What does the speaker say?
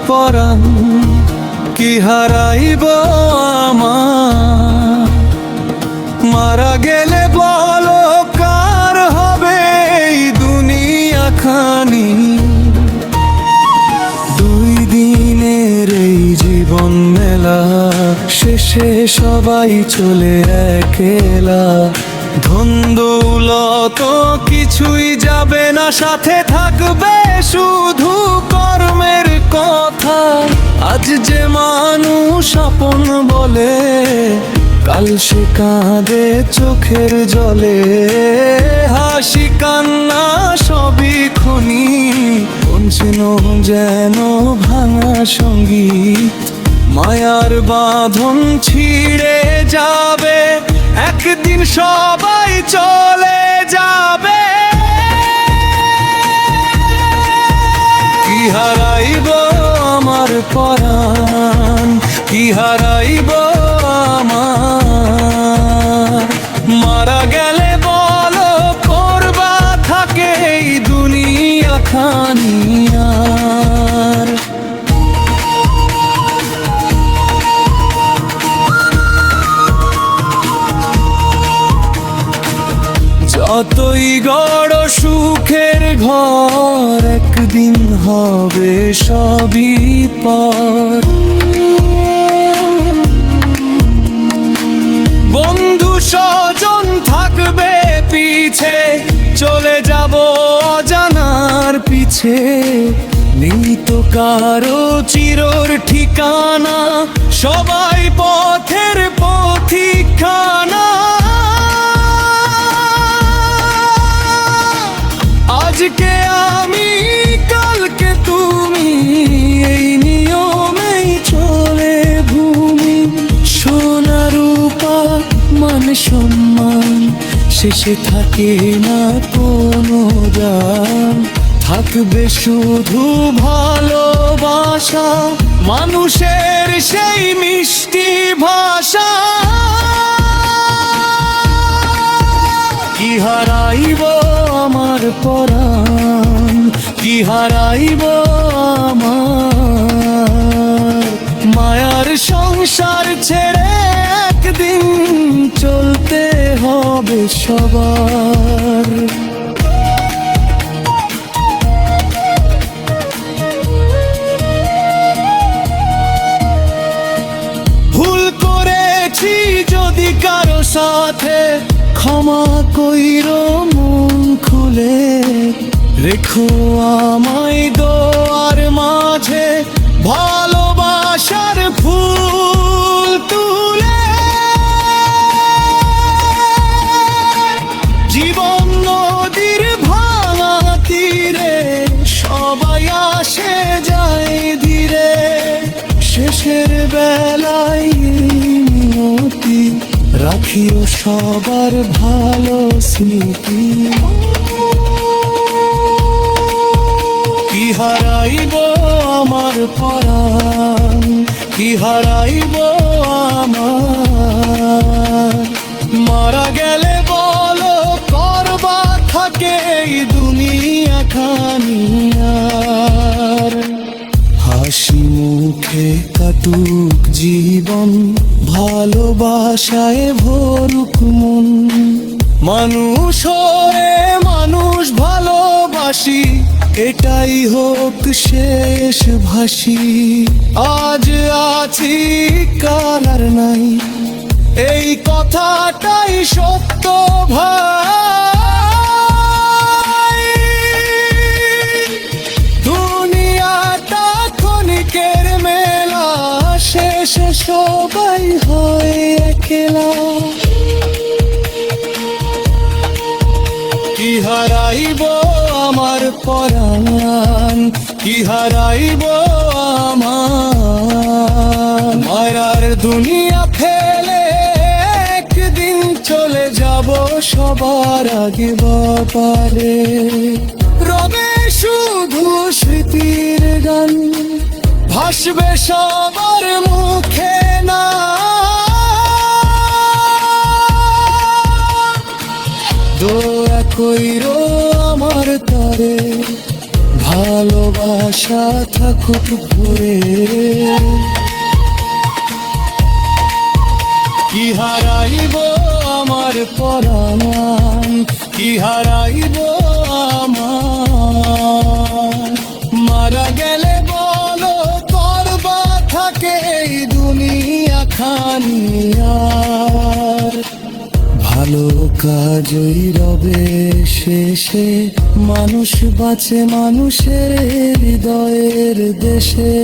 পরাণ কি হারাইব আমার। মারা গেলে বলো কার হবে এই দুনিয়া খানি। দুই দিনের এই জীবন মেলা শেষে সবাই চলে একলা। ধন দৌলত কিছুই যাবে না, সাথে থাকবে শুধু কর্মের কথা। আজ যে মানুষ আপন বলে কাল সে কাঁদে চোখের জলে। হাসি কান্না সবই খনি, কোনছেন যেন ভাঙা সঙ্গীত। মায়ার বাঁধন ছিঁড়ে যাবে, একদিন সবাই চলে যাবে। কি হারাইব আমার পরাণ, কি হারাইব আমার। মারা গেলে বলো করবা থাকে এই দুনিয়া খানি আর। যতই গড় সুখের ঘর একদিন হবে সবই পর। বন্ধু স্বজন থাকবে পিছে, চলে যাব অজানার পিছে। নেই তো কারো চিরর ঠিকানা, সবাই পথের পথিকখানা। আজকে আমি কালকে তুমি, এই নিয়মেই চলে ভূমি। সোনা রূপা মান সম্মান শেষে থাকে না কোনো দাম। থাকবে শুধু ভালোবাসা, মানুষের সেই মিষ্টি ভাষা। কি হারাইব আমার পরাণ, কি হারাইব আমার। মায়ার সংসার ছেড়ে একদিন চলতে হবে সবার। ভুল করেছি যদি কারো সাথে, ক্ষমা কইরো মন খুলে। রেখো আমায় দোয়ার মাঝে ভালোবাসার ফুল তুলে। জীবন নদীর ভাঙা তীরে, সবাই আসে যায় ধীরে। শেষের বেলায় নিয়তি রাখিও সবার ভালো স্মৃতি। কি হারাইব আমার পরাণ, কি হারাইব আমার। মারা গেলে বলো করবা থাকে এই দুনিয়া খানি আর। হাসি মুখে কাটুক জীবন, ভালোবাসায় ভরুক মন। মানুষ হয়ে মানুষ ভালোবাসি, এটাই হোক শেষ ভাসি। আজ আছি কাল আর নাই, এই কথাটাই সত্য ভাই। দুনিয়াটা ক্ষণিকের মেলা, শেষে সবাই হয় একলা। কি হারাইব আমার পরাণ, কি হারাইব আমার। মায়ার দুনিয়া ফেলে একদিন চলে যাব সবার আগে বাপারে। রবে শুধু স্মৃতির গান, ভাসবে সবার মুখে না। দোয়া কইরো আমার তারে, ভালোবাসা থাকুক ভরে। কি হারাইব আমার পরাণ, কি হারাইব আমার, মারা গেলে বলো করবা থাকে এই দুনিয়া খানি আর। ভালো কাজই রবে শেষে, মানুষ বাঁচে মানুষের হৃদয়ের দেশে।